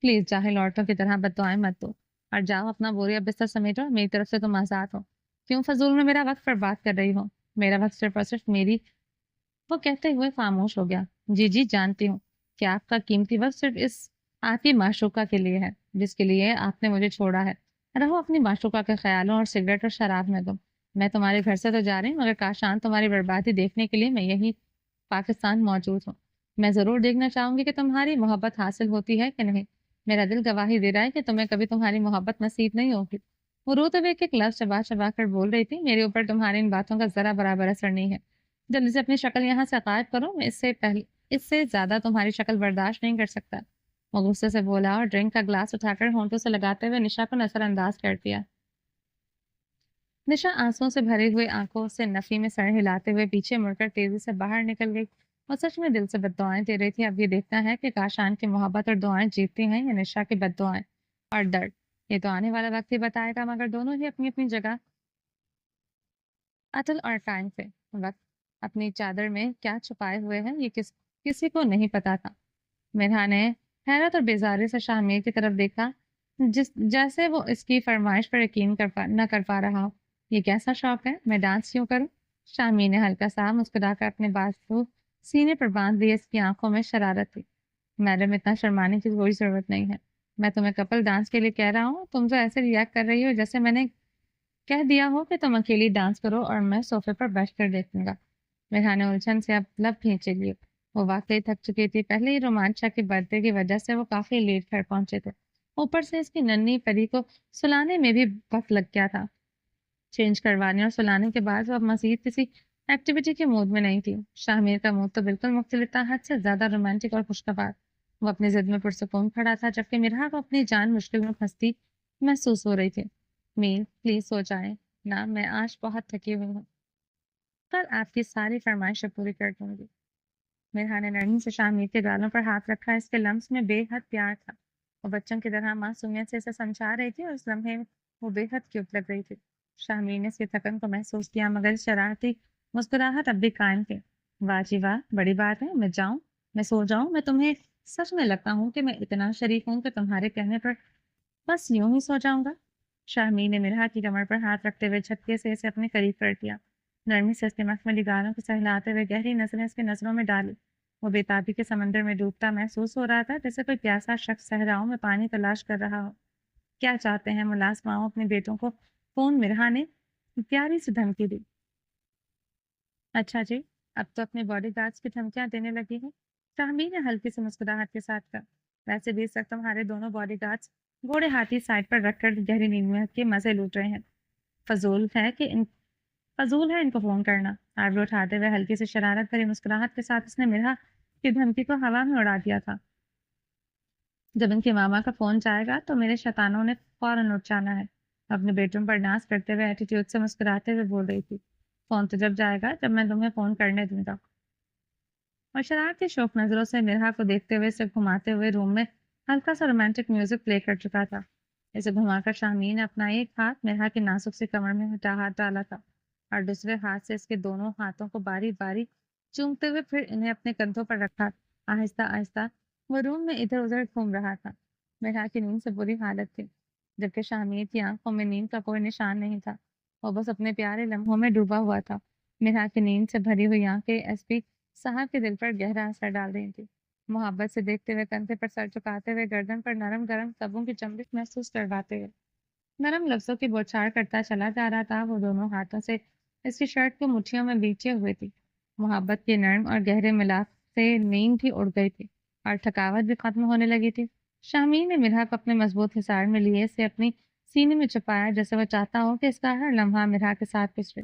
پلیز جاہل عورتوں کی طرح بددعائیں مت دو اور جاؤ اپنا بوریا بستر سمیٹو، میری طرف سے تم آزاد ہو۔ کیوں فضول میں میرا وقت برباد کر رہی ہو؟ میرا وقت صرف اور صرف میری… وہ کہتے ہوئے خاموش ہو گیا۔ جی جی جانتی ہوں کہ آپ کا قیمتی وقت صرف اس آپ کی معشوقہ کے لیے ہے جس کے لیے آپ نے مجھے چھوڑا ہے۔ رہو اپنی معشوقہ کے خیالوں اور سگریٹ اور شراب میں میں تمہارے گھر سے تو جا رہی ہوں مگر کاشان تمہاری بربادی دیکھنے کے لیے میں یہی پاکستان موجود ہوں۔ میں ضرور دیکھنا چاہوں گی کہ تمہاری محبت حاصل ہوتی ہے کہ نہیں۔ میرا دل گواہی دے رہا ہے کہ تمہیں کبھی تمہاری محبت نصیب نہیں ہوگی۔ وہ روتے ہوئے ایک لفظ چبا چبا کر بول رہی تھی، میرے اوپر تمہاری ان باتوں کا ذرا برابر اثر نہیں ہے۔ جلدی سے اپنی شکل یہاں سے غائب کرو، میں اس سے زیادہ تمہاری شکل برداشت نہیں کر سکتا۔ وہ غصے سے بولا اور ڈرنک کا گلاس اٹھا کر ہونٹوں سے لگاتے ہوئے نشا کو نظر انداز کر دیا۔ نشا آنسوؤں سے بھری ہوئی آنکھوں سے نفی میں سر ہلاتے ہوئے پیچھے مڑ کر تیزی سے باہر نکل گئی۔ وہ سچ میں دل سے بددعائیں دے رہی تھی۔ اب یہ دیکھنا ہے کہ کاشان کی محبت اور دعائیں جیتتی ہیں یا نشا کی بددعائیں اور درد۔ یہ تو آنے والا وقت ہی بتائے گا، مگر دونوں ہی اپنی اپنی جگہ اٹل اور قائم تھے۔ وقت اپنی چادر میں کیا چھپائے ہوئے ہیں یہ کسی کو نہیں پتا تھا۔ میرا نے حیرت اور بیزاری سے شاہ کی طرف دیکھا، جیسے وہ اس کی فرمائش پر یقین نہ کر پا رہا ہو۔ یہ کیسا شوق ہے، میں ڈانس کیوں کروں؟ شاہ نے ہلکا سا مسکرا کر اپنے بازو سینے پر باندھ لیے۔ اس کی آنکھوں میں شرارت تھی۔ میڈم اتنا شرمانے کی کوئی ضرورت نہیں ہے، میں تمہیں کپل ڈانس کے لیے کہہ رہا ہوں، تم تو ایسے ریئیکٹ کر رہی ہو جیسے میں نے کہہ دیا ہو کہ تم اکیلی ڈانس کرو اور میں صوفے پر بیٹھ کر دیکھوں گا۔ میرا نے الجھن سے اب لب کھینچے لیے۔ وہ واقعی تھک چکی تھی، پہلے ہی رومانچا کی برتھڈے کی وجہ سے وہ کافی لیٹ گھر پہنچے تھے، اوپر سے اس کی ننھی پری کو سلانے میں بھی وقت لگ گیا تھا۔ چینج کروانے اور سلانے کے بعد وہ اب مزید کسی ایکٹیویٹی کے موڈ میں نہیں تھی۔ شاہ میر کا موڈ تو بالکل مختلف تھا، حد سے زیادہ رومانٹک اور خوشگوار۔ وہ اپنی ضد میں پرسکون کھڑا تھا، جبکہ مرحا کو اپنی جان مشکل میں پھنستی محسوس ہو رہی تھی۔ میر پلیز سو جائیں نہ، میں آج بہت تھکی ہوئی ہوں، کل آپ کی ساری فرمائشیں پوری کر دوں گی۔ مرحا نے نرمی سے شاہ میر کے گالوں پر ہاتھ رکھا، اس کے لمس میں بے حد پیار تھا۔ وہ بچوں کی طرح معصومیت سے اسے سمجھا رہی تھی اور اس لمحے وہ بے حد کیوٹ لگ رہی تھی۔ شاہ میر نے اس کی تھکن کو محسوس کیا، مگر شرارتی مسکراہٹ اب بھی قائم تھی۔ واہ جی واہ، بڑی بات ہے، میں سو جاؤں؟ میں تمہیں سچ میں لگتا ہوں کہ میں اتنا شریک ہوں کہ تمہارے کہنے پر بس یوں ہی سو جاؤں گا؟ شاہ میر نے مرحا کی کمر پر ہاتھ رکھتے ہوئے جھٹکے سے اسے اپنے قریب کر دیا، نرمی سے اس کے مخملی گالوں کو سہلاتے ہوئے گہری نظریں اس کی نظروں میں ڈالی۔ وہ بےتابی کے سمندر میں ڈوبتا محسوس ہو رہا تھا، جیسے کوئی پیاسا شخص صحراؤں میں پانی تلاش کر رہا ہو۔ کیا چاہتے ہیں ملازماؤں اپنے بیٹوں کو؟ فون مرحا نے پیاری سی دھمکی دی۔ اچھا جی، اب تو اپنے باڈی گارڈز کی دھمکیاں دینے لگی ہے، شاہ میر نے ہلکی سی مسکراہٹ کے ساتھ کہا۔ ویسے بھی اس وقت تمہارے دونوں باڈی گارڈز گھوڑے ہاتھی سائڈ پر رکھ کر گہری نیند میں کے مزے لوٹ رہے ہیں۔ فضول ہے ان کو فون کرنا۔ آئیبرو اٹھاتے ہوئے ہلکی سی شرارت بھری مسکراہٹ کے ساتھ اس نے مرحا کی دھمکی کو ہوا میں اڑا دیا تھا۔ جب ان کے ماما کا فون جائے گا تو میرے شیطانوں نے فوراً اٹھ جانا ہے۔ اپنے بیڈ روم پر ڈانس کرتے ہوئے ایٹیٹیوڈ سے مسکراتے ہوئے بول رہی تھی۔ فون تو جب جائے گا جب میں تمہیں فون کرنے دوں گا۔ اور شرارتی شوق نظروں سے مرحا کو دیکھتے ہوئے اسے گھماتے ہوئے روم میں ہلکا سا رومانٹک میوزک پلے کر چکا تھا۔ اسے گھما کر شاہ میر نے اپنا ایک ہاتھ مرحا کی نازک سی کمر میں ہاتھ ڈالا تھا اور دوسرے ہاتھ سے اس کے دونوں ہاتھوں کو باری باری چومتے ہوئے پھر انہیں اپنے کندھوں پر رکھا۔ آہستہ آہستہ وہ روم میں ادھر ادھر گھوم رہا تھا۔ مرحا کی نیند سے بری حالت تھی، جبکہ شاہ میر کی آنکھوں میں نیند کا کوئی نشان نہیں تھا۔ وہ بس اپنے پیارے لمحوں میں ڈوبا ہوا تھا۔ مرحا کی نیند سے بھری ہوئی آنکھیں ایس پی صاحب کے دل پر گہرا اثر ڈال رہی تھی۔ محبت سے دیکھتے ہوئے کندھے پر سر چکاتے ہوئے گردن پر نرم گرم تبوں کی چمبش محسوس کرواتے ہوئے نرم لفظوں کی بوچھاڑ کرتا چلا جا رہا تھا۔ وہ دونوں ہاتھوں سے اس کی شرٹ کو مٹھیوں میں بیچے ہوئے تھی۔ محبت کے نرم اور گہرے ملاپ سے نیند بھی اڑ گئی تھی اور تھکاوٹ بھی ختم ہونے لگی تھی۔ شاہ میر نے مرحا کو اپنے مضبوط حصار میں لیے اسے اپنی سینے میں چھپایا، جیسے وہ چاہتا ہو کہ اس کا ہر لمحہ مرحا کے ساتھ گزرے۔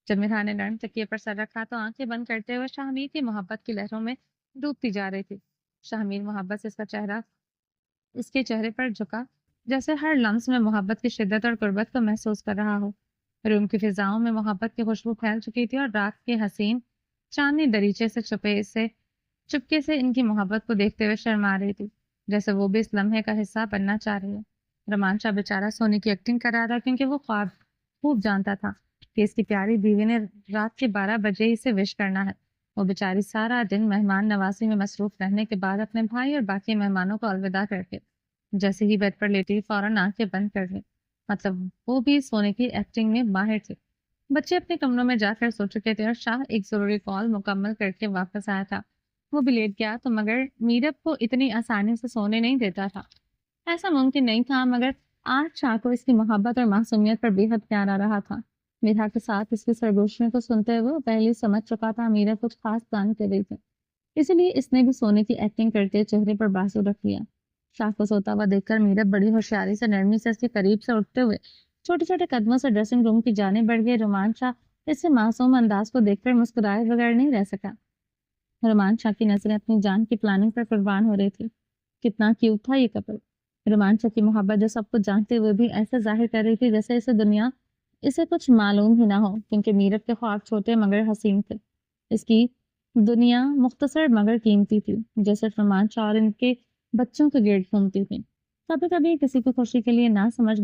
جب مرحا نے نرم تکیے پر سر رکھا تو آنکھیں بند کرتے ہوئے شاہ میر کی محبت کی لہروں میں ڈوبتی جا رہی تھی۔ شاہ میر محبت سے اس کا چہرہ اس کے چہرے پر جھکا، جیسے ہر لمس میں محبت کی شدت اور قربت کو محسوس کر رہا ہو۔ روم کی فضاؤں میں محبت کی خوشبو پھیل چکی تھی اور رات کے حسین چاندنی دریچے سے چپکے سے ان کی محبت کو دیکھتے ہوئے شرما رہی تھی، جیسے وہ بھی اس لمحے کا حصہ بننا چاہ رہی ہے۔ رومان شاہ بیچارہ سونے کی ایکٹنگ کر رہا تھا کیونکہ وہ خواب خوب جانتا تھا کہ اس کی پیاری بیوی نے رات کے 12 بجے اسے وش کرنا ہے۔ وہ بیچاری سارا دن مہمان نوازی میں مصروف رہنے کے بعد اپنے بھائی اور باقی مہمانوں کو الوداع کر کے جیسے ہی بیڈ پر لیٹی فوراً آنکھیں بند کر لی۔ مطلب وہ بھی سونے کی ایکٹنگ میں ماہر تھے۔ بچے اپنے کمروں میں جا کر سو چکے تھے اور شاہ ایک ضروری کال مکمل کر کے واپس آیا تھا۔ وہ بھی لیٹ گیا تو مگر میرب کو اتنی آسانی سے سونے نہیں دیتا تھا۔ ایسا ممکن نہیں تھا مگر آج شاہ کو اس کی محبت اور معصومیت پر بے حد پیار آ رہا تھا۔ میرا کے ساتھ اس کی سرگوشیوں کو سنتے ہوئے وہ پہلے سمجھ چکا تھا میرب کچھ خاص پلان کر رہی تھی، اسی لیے اس نے بھی سونے کی ایکٹنگ کرتے چہرے پر بازو رکھ لیا۔ شاہ کو سوتا ہوا دیکھ کر میرب بڑی ہوشیاری سے نرمی سے اس کے قریب سے اٹھتے ہوئے چھوٹے چھوٹے قدموں سے ڈریسنگ روم کی جانب بڑھ گئے۔ رومان شاہ اس سے معصوم انداز کو دیکھ کر مسکرائے بغیر نہیں رہ سکا۔ رومان شاہ کی نظریں اپنی جان کی پلاننگ پر قربان ہو رہی تھی۔ کتنا کیوٹ تھا یہ کپل۔ رومان شاہ کی محبت جو سب کچھ جانتے ہوئے بھی ایسے ظاہر کر رہی تھی جیسے اسے کچھ معلوم ہی نہ ہو، کیونکہ میرب کے خواب چھوٹے مگر حسین تھے۔ اس کی دنیا مختصر مگر قیمتی تھی، جیسے رومان شاہ اور ان کے بچوں کے گرد گھومتی تھی۔ کبھی کبھی کسی کی خوشی کے لیے نہ سمجھ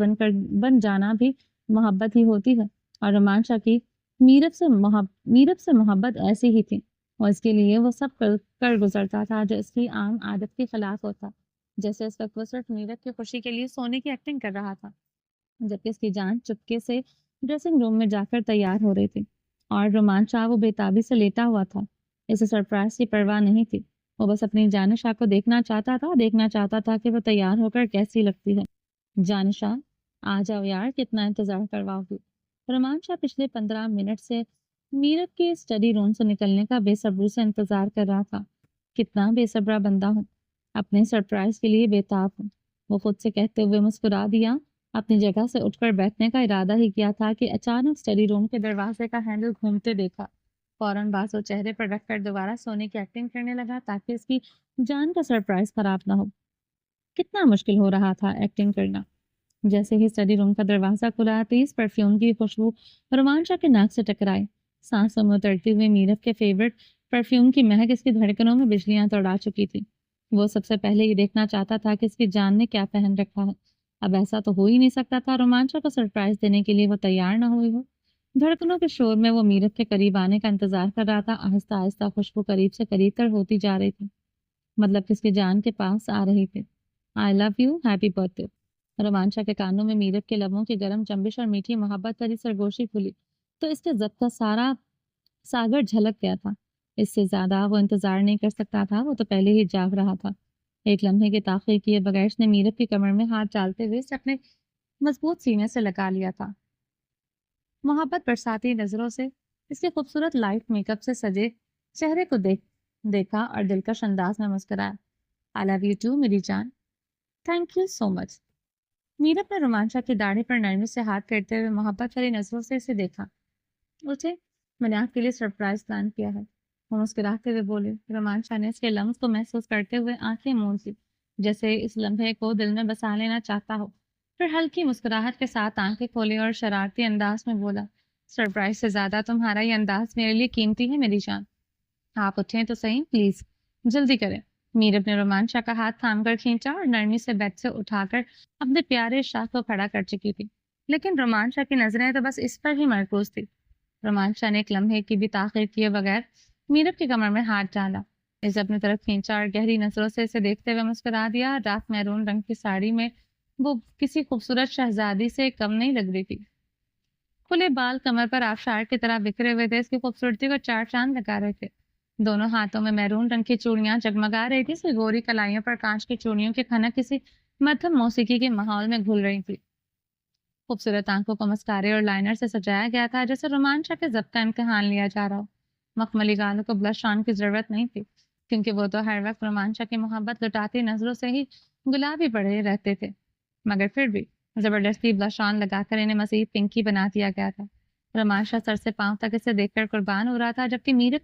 بن جانا بھی محبت ہی ہوتی ہے، اور رومان شاہ کی میرب سے محبت ایسی ہی تھی، اور اس کے لیے وہ سب کر گزرتا تھا جو اس کی عام عادت کے خلاف ہوتا، جیسے اس وقت وہ صرف میرب کی خوشی کے لیے سونے کی ایکٹنگ کر رہا تھا، جبکہ اس کی جان چپکے سے ڈریسنگ روم میں جا کر تیار ہو رہی تھی، اور رومان شاہ وہ بےتابی سے لیٹا ہوا تھا۔ اسے سرپرائز کی پرواہ نہیں تھی، وہ بس اپنی جانشاہ کو دیکھنا چاہتا تھا کہ وہ تیار ہو کر کیسی لگتی ہے۔ جانشاہ آ جاؤ یار، کتنا انتظار کرواؤ گی۔ رومان شاہ پچھلے 15 منٹ سے میرب کے اسٹڈی روم سے نکلنے کا بے صبری سے انتظار کر رہا تھا۔ کتنا بے صبرا بندہ ہوں، اپنے سرپرائز کے لیے بےتاب ہوں، وہ خود سے کہتے ہوئے مسکرا دیا۔ اپنی جگہ سے اٹھ کر بیٹھنے کا ارادہ ہی کیا تھا کہ اچانک اسٹڈی روم کے دروازے کا ہینڈل گھومتے دیکھا۔ فوراً بازو چہرے پر رکھ کر دوبارہ سونے کی ایکٹنگ کرنے لگا تاکہ اس کی جان کا سرپرائز خراب نہ ہو۔ کتنا مشکل ہو رہا تھا ایکٹنگ کرنا۔ جیسے ہی اسٹڈی روم کا دروازہ کھلا، تیز پرفیوم کی خوشبو رومان شاہ کے ناک سے ٹکرائی۔ سانسوں میں اترتی ہوئی میرب کے فیورٹ پرفیوم کی مہک اس کی دھڑکنوں میں بجلیاں توڑا چکی تھی۔ وہ سب سے پہلے یہ دیکھنا چاہتا تھا کہ اس کی جان نے کیا پہن رکھا ہے۔ اب ایسا تو ہو ہی نہیں سکتا تھا رومان شاہ کو سرپرائز دینے کے لیے وہ تیار نہ ہوئی ہو۔ دھڑکنوں کے شور میں وہ میرب کے قریب آنے کا انتظار کر رہا تھا۔ آہستہ آہستہ خوشبو قریب سے قریب تر ہوتی جا رہی تھی، مطلب کس کی جان کے پاس آ رہی تھی۔ I love you, happy birthday. Roman Shah کے کانوں میں میرب کے لبوں کی گرم چنبش اور میٹھی محبت بھری سرگوشی کھلی تو اس کے ضبط کا سارا ساگر جھلک گیا تھا۔ اس سے زیادہ وہ انتظار نہیں کر سکتا تھا، وہ تو پہلے ہی جاگ رہا تھا۔ ایک لمحے کی تاخیر کیے بغیر اس نے میرب کی کمر میں ہاتھ ڈالتے ہوئے اسے اپنے مضبوط سینے سے لگا لیا تھا۔ محبت برساتی نظروں سے اس کے خوبصورت لائٹ میک اپ سے سجے چہرے کو دیکھا اور دلکش انداز میں مسکرایا۔ I love you too میری جان، تھینک یو سو مچ۔ میرب نے رومان شاہ کی داڑھی پر نرمی سے ہاتھ پھیرتے ہوئے محبت بھری نظروں سے اسے دیکھا۔ اٹھے، میں نے آپ کے لیے سرپرائز پلان کیا ہے، وہ مسکراتے ہوئے بولے۔ رومان شاہ نے اس کے لمس کو محسوس کرتے ہوئے آنکھیں موند لی، جیسے اس لمحے کو دل میں بسا لینا چاہتا ہو۔ پھر ہلکی مسکراہٹ کے ساتھ آنکھیں کھولی اور شرارتی انداز میں بولا، سرپرائز سے زیادہ تمہارا یہ انداز میرے لیے قیمتی ہے میری جان۔ آپ اٹھیں تو صحیح پلیز، جلدی کریں۔ میرب نے رومان شاہ کا ہاتھ تھام کر کھینچا اور نرمی سے بیڈ سے اٹھا کر اپنے پیارے شاہ کو کھڑا کر چکی تھی، لیکن رومان شاہ کی نظریں تو بس اس پر ہی مرکوز تھی۔ رومان شاہ نے ایک لمحے کی بھی تاخیر کیے بغیر میرب کی کمر میں ہاتھ ڈالا، اسے اپنی طرف کھینچا اور گہری نظروں سے اسے دیکھتے ہوئے مسکرا دیا۔ رات میرون رنگ کی ساڑی میں وہ کسی خوبصورت شہزادی سے کم نہیں لگ رہی تھی۔ کھلے بال کمر پر آبشار کی طرح بکھرے ہوئے تھے، اس کی خوبصورتی کو چار چاند لگا رہے تھے۔ دونوں ہاتھوں میں میرون رنگ کی چوڑیاں جگمگا رہی تھی، اس کی گوری کلائیوں پر کانچ کی چوڑیوں کی کھنک کسی مدھم موسیقی کے ماحول میں گھل رہی تھی۔ خوبصورت آنکھوں کو مسکارے اور لائنر سے سجایا گیا تھا، جیسے رومان شاہ کے ضبط کا امتحان لیا جا رہا ہو۔ مخملی گالوں کو بلش آن کی ضرورت نہیں تھی، کیونکہ وہ تو ہر وقت رومان شاہ کی محبت لٹاتی نظروں سے ہی گلابی پڑے رہتے تھے، مگر پھر بھی زبردستی بلش آن لگا کر انہیں مزید پنکی بنا دیا گیا تھا۔ رومان شاہ سر سے پاؤں تک اسے دیکھ کر قربان ہو رہا تھا، جبکہ میرب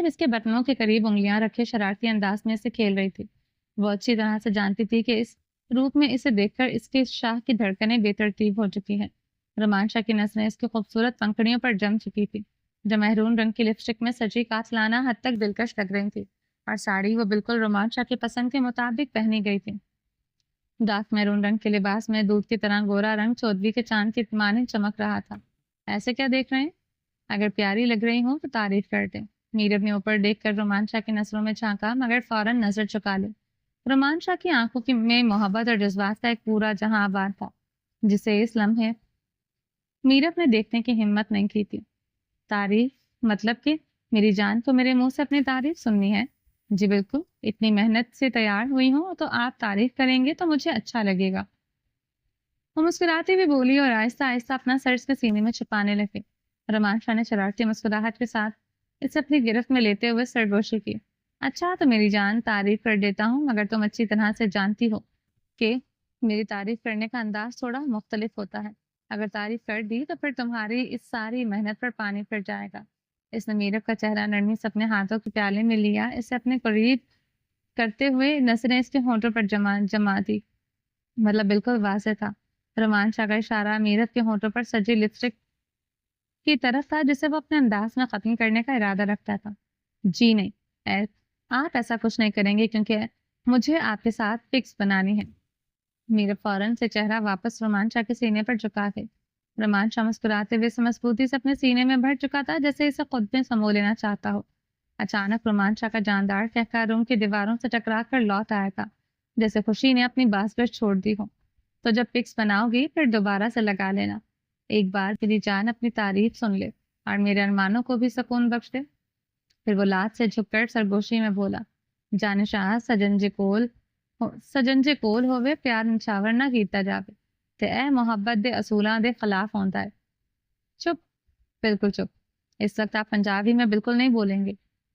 اس کے بٹنوں کے قریب انگلیاں رکھے شرارتی انداز میں اسے کھیل رہی تھی۔ وہ اچھی طرح سے جانتی تھی کہ اس روپ میں اسے دیکھ کر اس کے شاہ کی دھڑکنیں بے ترتیب ہو چکی ہیں۔ رومان شاہ کی نظریں اس کی خوبصورت پنکھڑیوں پر جم چکی تھی، جو مہرون رنگ کی لپسٹک میں سجی قاتلانہ حد تک دلکش لگ رہی تھی، اور ساڑی وہ بالکل رومان شاہ کی پسند کے مطابق پہنی گئی تھی۔ ڈارک میرون رنگ کے لباس میں دودھ کی طرح گورا رنگ چودھویں کے چاند کی مانند چمک رہا تھا۔ ایسے کیا دیکھ رہے ہیں؟ اگر پیاری لگ رہی ہوں تو تعریف کر دیں۔ میرب نے اوپر دیکھ کر رومان شاہ کی نظروں میں جھانکا مگر فوراً نظر چکا لی۔ رومان شاہ کی آنکھوں میں محبت اور جذبات کا ایک پورا جہاں آباد تھا جسے اس لمحے میرب نے دیکھنے کی ہمت نہیں کی تھی۔ تعریف مطلب کہ میری جان کو میرے منہ سے اپنی تعریف سننی ہے؟ جی بالکل، اتنی محنت سے تیار ہوئی ہوں تو آپ تعریف کریں گے تو مجھے اچھا لگے گا۔ وہ مسکراتی ہوئی بولی اور آہستہ آہستہ اپنا سر اس کے سینے میں چھپانے لگے۔ رومان شاہ نے شرارتی مسکراہٹ کے ساتھ اسے اپنی گرفت میں لیتے ہوئے سرگوشی کی۔ اچھا تو میری جان، تعریف کر دیتا ہوں مگر تم اچھی طرح سے جانتی ہو کہ میری تعریف کرنے کا انداز تھوڑا مختلف ہوتا ہے۔ اگر تعریف کر دی تو پھر تمہاری اس ساری محنت پر پانی پھر جائے گا۔ اس نے میرب کا چہرہ نرمی سے اپنے ہاتھوں کے پیالے میں لیا، اسے اپنے قریب کرتے ہوئے نظریں اس کے ہونٹوں پر جما دی۔ مطلب بالکل واضح تھا۔ رومان شاہ کا اشارہ میرب کے ہونٹوں پر سجی لپسٹک کی طرف تھا جسے وہ اپنے انداز میں ختم کرنے کا ارادہ رکھتا تھا۔ جی نہیں، آپ ایسا کچھ نہیں کریں گے کیونکہ مجھے آپ کے ساتھ پکس بنانی ہے۔ میرب فوراً سے چہرہ واپس رومان شاہ کے سینے پر جھکا گئی۔ رومان شاہ مسکراتے ہوئے مضبوطی سے اپنے سینے میں بھر چکا تھا جیسے اسے خود میں سمو لینا چاہتا ہو۔ اچانک رومان شاہ کا جاندار کہکا روم کی دیواروں سے ٹکرا کر لوٹ آیا تھا جیسے خوشی نے اپنی باز گشت چھوڑ دی ہو۔ تو جب پکس بناؤ گی پھر دوبارہ سے لگا لینا۔ ایک بار میری جان اپنی تعریف سن لے اور میرے ارمانوں کو بھی سکون بخش دے۔ پھر وہ لات سے جھک کر سرگوشی میں بولا، جان شاہ سجن جے کول ہوئے پیار نچاور نہ کیتا جاوے تے اے محبت دے اصولاں دے خلاف ہوندا ہے۔ چپ، بالکل چپ۔ اس وقت آپ پنجابی میں بالکل نہیں بولیں گے۔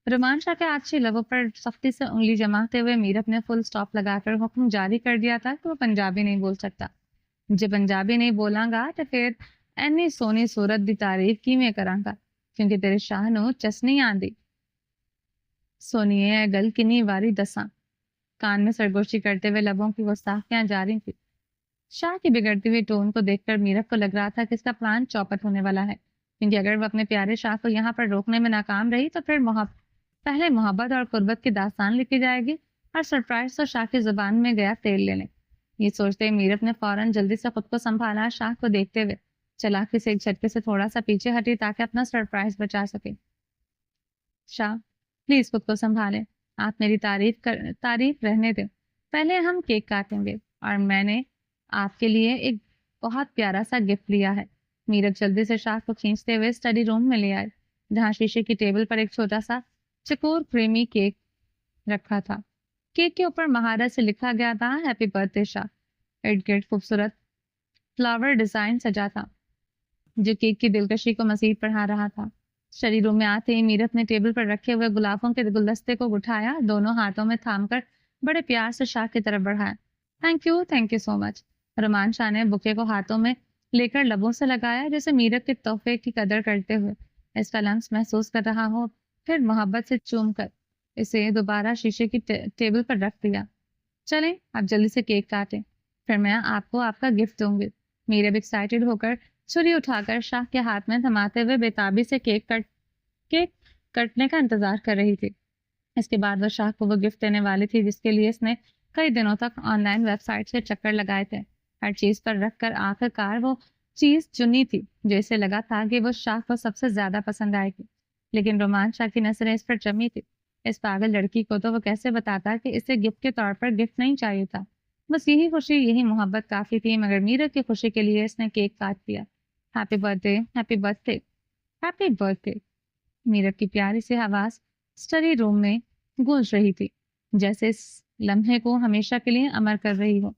رومان شاہ کے آچھی لبوں پر سختی سے انگلی جماتے ہوئے میرب نے فل سٹاپ لگا کر حکم جاری کر دیا تھا کہ وہ پنجابی نہیں بول سکتا۔ جے پنجابی نہیں بولاں گا تو پھر اینی سونی صورت دی تعریف کیویں کراں گا کیونکہ تیرے شاہ نو چسنی آندی۔ سونیے اے گل کنی واری دساں۔ کان میں سرگوشی کرتے ہوئے لبوں کی گستاخیاں جاری تھی۔ شاہ کی بگڑتی ہوئی ٹون کو دیکھ کر میرب کو لگ رہا تھا کہ اس کا پلان چوپٹ ہونے والا ہے کیونکہ اگر وہ اپنے پیارے شاہ کو یہاں پر روکنے میں ناکام رہی تو پھر پہلے محبت اور قربت کی داستان لکھی جائے گی اور سرپرائز تو شاہ کی زبان میں گیا تیل لینے۔ یہ سوچتے میرب نے فوراً جلدی سے خود کو سنبھالا، شاہ کو دیکھتے ہوئے چلاکی سے ایک جھٹکے سے تھوڑا سا پیچھے ہٹی تاکہ اپنا سرپرائز بچا سکے۔ شاہ پلیز خود کو سنبھالیں، آپ میری تعریف رہنے دیں۔ پہلے ہم کیک کاٹیں گے اور میں نے آپ کے لیے ایک بہت پیارا سا گفٹ لیا ہے۔ میرب جلدی سے شاہ کو کھینچتے ہوئے اسٹڈی روم میں لے آئے جہاں شیشے کی ٹیبل پر ایک چھوٹا سا چکور کریمی کیک رکھا تھا۔ کیک کے اوپر مہارت سے لکھا گیا تھا ہیپی برتھ ڈے شاہ۔ ارد گرد خوبصورت فلاور ڈیزائن سجا تھا جو کیک کی دلکشی کو مزید بڑھا رہا تھا۔ اسٹڈی روم میں آتے ہی میرب نے ٹیبل پر رکھے ہوئے گلابوں کے گلدستے کو اٹھایا، دونوں ہاتھوں میں تھام کر بڑے پیار سے شاہ کی طرف بڑھایا۔ تھینک یو سو مچ۔ رومان شاہ نے بکے کو ہاتھوں میں لے کر لبوں سے لگایا جیسے میرب کے تحفے کی قدر کرتے ہوئے اس کا لمس محسوس کر رہا ہو، پھر محبت سے چوم کر اسے دوبارہ شیشے کی ٹیبل پر رکھ دیا۔ چلیں آپ جلدی سے کیک کاٹیں، پھر میں آپ کو آپ کا گفٹ دوں گی۔ میرب ایکسائٹیڈ ہو کر چھری اٹھا کر شاہ کے ہاتھ میں تھماتے ہوئے بےتابی سے کیک کٹنے کا انتظار کر رہی تھی۔ اس کے بعد وہ شاہ کو وہ گفٹ دینے والی تھی جس کے لیے اس نے کئی دنوں تک آن لائن ویب سائٹ سے چکر لگائے تھے۔ ہر چیز پر رکھ کر آخر کار وہ چیز چنی تھی جو اسے لگا تھا کہ وہ شاہ کو سب سے زیادہ پسند آئے گی، لیکن رومان شاہ کی نظریں اس پر جمی تھی۔ اس پاگل لڑکی کو تو وہ کیسے بتاتا کہ اسے گفٹ کے طور پر گفٹ نہیں چاہیے تھا، بس یہی خوشی یہی محبت کافی تھی۔ مگر میرب کی خوشی کے لیے اس نے کیک کاٹ دیا۔ Happy birthday, happy birthday, happy birthday. Meerab کی پیاری سی آواز اسٹڈی روم میں گونج رہی تھی جیسے اس لمحے کو ہمیشہ کے لیے امر کر رہی ہو۔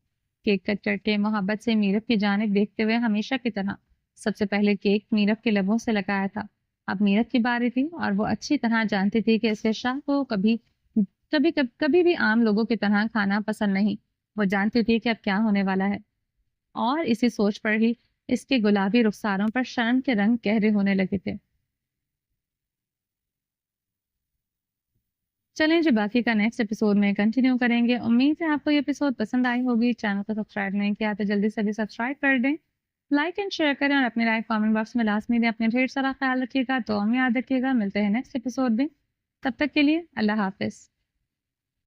کیک کٹ کر کے محبت سے میرب کی جانب دیکھتے ہوئے ہمیشہ کی طرح سب سے پہلے کیک میرب کے لبوں سے لگایا تھا۔ اب میرب کی باری تھی اور وہ اچھی طرح جانتی تھی کہ اس کے شاہ کو کبھی بھی عام لوگوں کی طرح کھانا پسند نہیں۔ وہ جانتی تھی کہ اب کیا ہونے والا ہے اور اسی سوچ پر ہی اس کے گلابی رخساروں پر شرم کے رنگ گہرے ہونے لگے تھے۔ چلیں جی باقی کا نیکسٹ ایپیسوڈ میں کنٹینیو کریں گے۔ امید ہے آپ کو یہ ایپیسوڈ پسند آئی ہوگی۔ چینل کو سبسکرائب نہیں کیا تو جلدی سے بھی سبسکرائب کر دیں، لائک اینڈ شیئر کریں اور اپنی رائے کامنٹ باکس میں لازمی دیں۔ اپنے ڈھیر سارا خیال رکھیے گا، دعا میں یاد رکھیے گا۔ ملتے ہیں نیکسٹ ایپیسوڈ میں، تب تک کے لیے اللہ حافظ۔